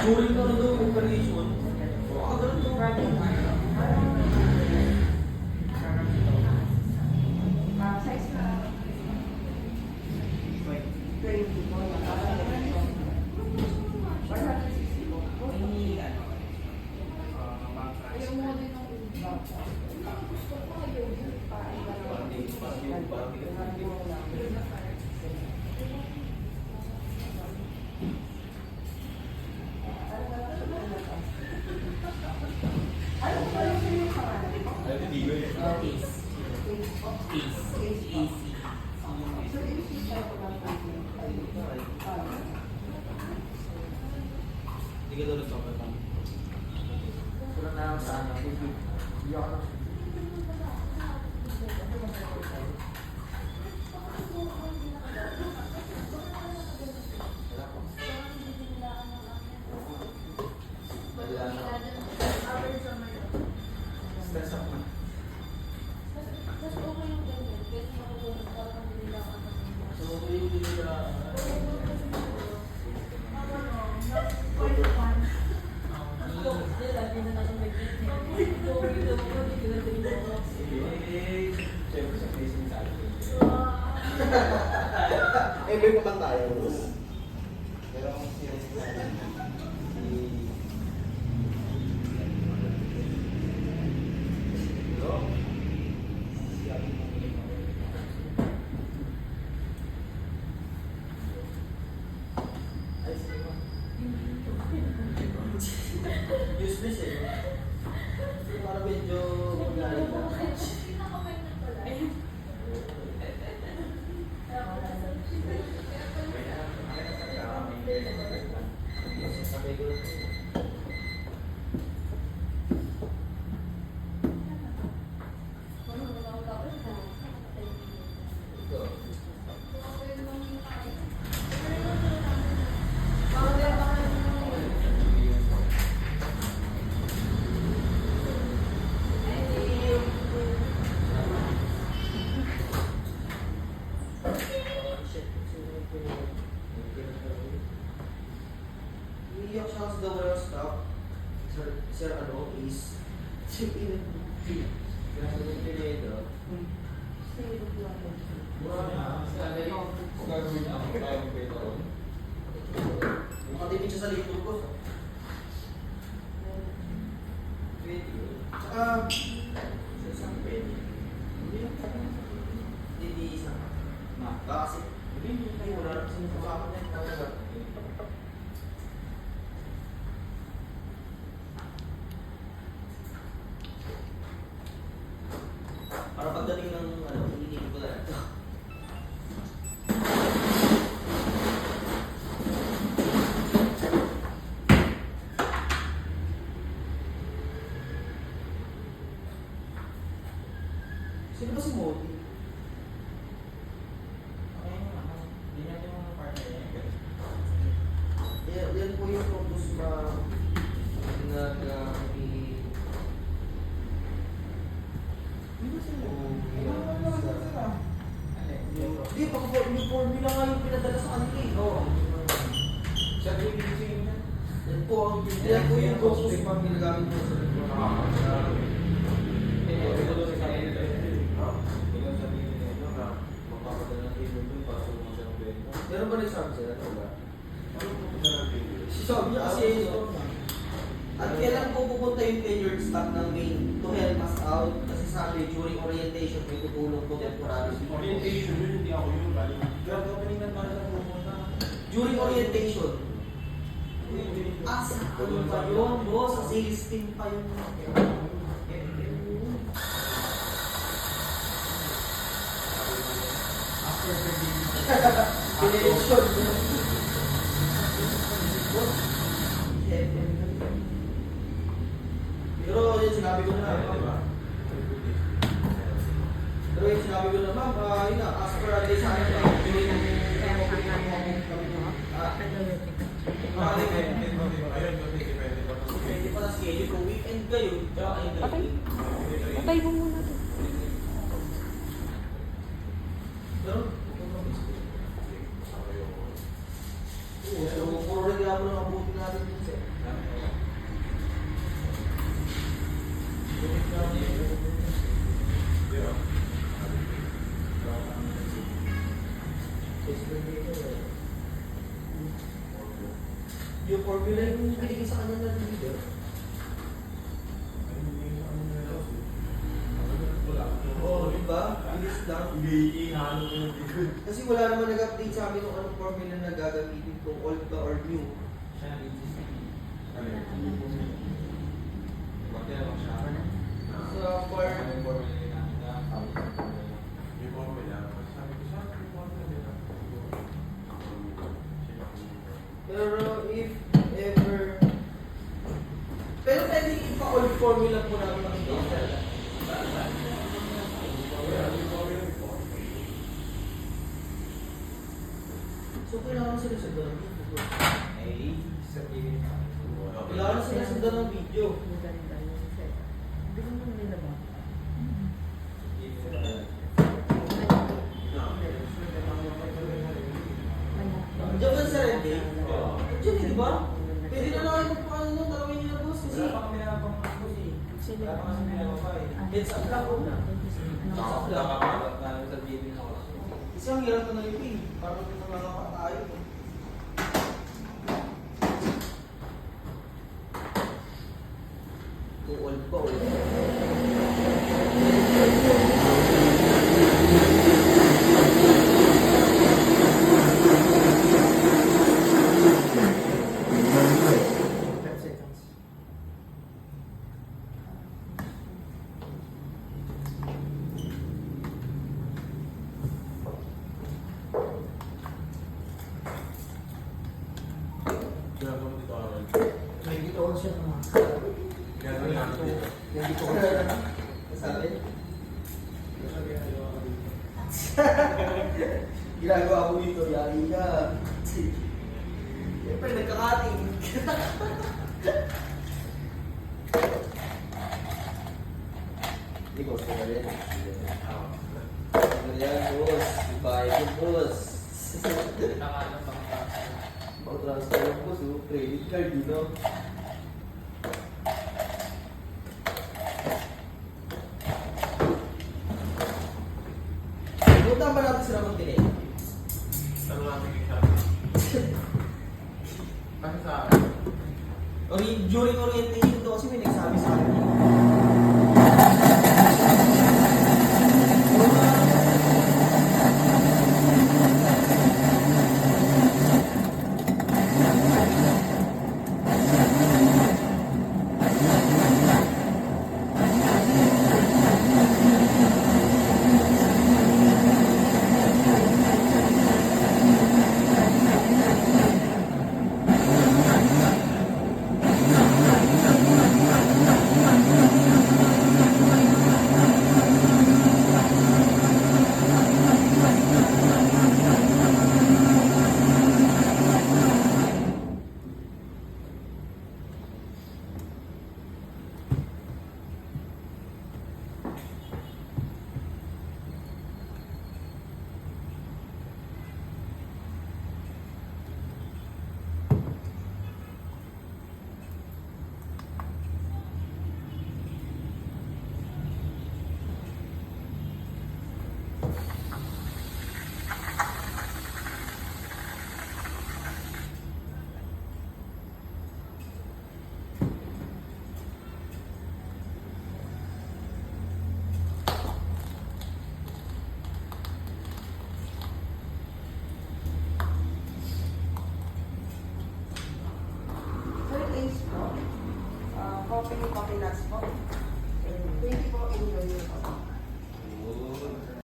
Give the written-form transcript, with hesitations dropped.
during na doon operation, ganun to. Size na. Hindi ka tulad sa kapatang. Wala na lang sa ano. Stress ako na. So, hindi ka... Eh, may pa tayo. Pero kung serious na useless eh. Para medyo malalim lang. Sabi ko, iiyak siya sa daw ng stop. Sir, ano, is... Grabe yung pinedo. Makatipid siya sa likod ko. Pwede. Tsaka... Sa isang pwede. Hindi isang. Kasi... Hindi, wala rin sinusukapan niya. Para pagdating ng ano, hindi ko na ito. Sino ba si Modi? Hindi natin mga partner yan. Yan po yung focus na Hindi, yung formula nga yung pinadala sa kanila eh. Oo. Siya din yung singin niya. Yan po yung focus na ginagamit mo sa likod. Ito doon sa kanila. Ikaw sabihin nila na magpapadala ng table doon para sumama siya ng bento. Meron ba nagsabi sila? Wala. Ano po ito na table? Sabi niya kasi at kailan po pupunta yung tenured staff ng main to help us out? Kasi sabi, during orientation, may tutulong po temporary. Orientation yun, hindi ako yun. Grab opening na para sa pumunta. During orientation, sa ano pa yun? Sa sales team pa yun. Pinelensyon. Pero yun sinabi ko na, pero yun sinabi ko na, ma'am, yun na, as per day sa akin, pwede pa na schedule kung weekend kayo, Patay mo muna to. pero, so, puro rin mo lang abutin natin dun, sir. Yung formula yung binigay sa kanya ng leader. Oo, diba? Bilis lang. Kasi wala naman nag-update sa amin kung anong formula na gagamitin kung old ba or new. So, for... Pero if ever... Pero pwede ipa-old formula po namin makikita. So, kailangan sila sa ng video. Kailangan sila sa ng video. Diyan ba sa Red Day? Diyan, di ba? Pwede na lang yung paano nung dalawin nila boss kasi it's a black hole na. Kasi ang hirap na nalito eh. Parang nangangapa tayo. Kung old pa, old pa. Sabi? Ginagawa ko dito, yari ka. Siyempre, nagkakating. Hindi, boss, ko na rin. Ano yan, boss? Ibahay ko, boss. Mag-transfer yung boss, credit card, you know? Punta ba natin sila mag-delay? During orientation to kasi may nagsabi sa akin. Coffee nuts po. Thank you po. Enjoy your coffee.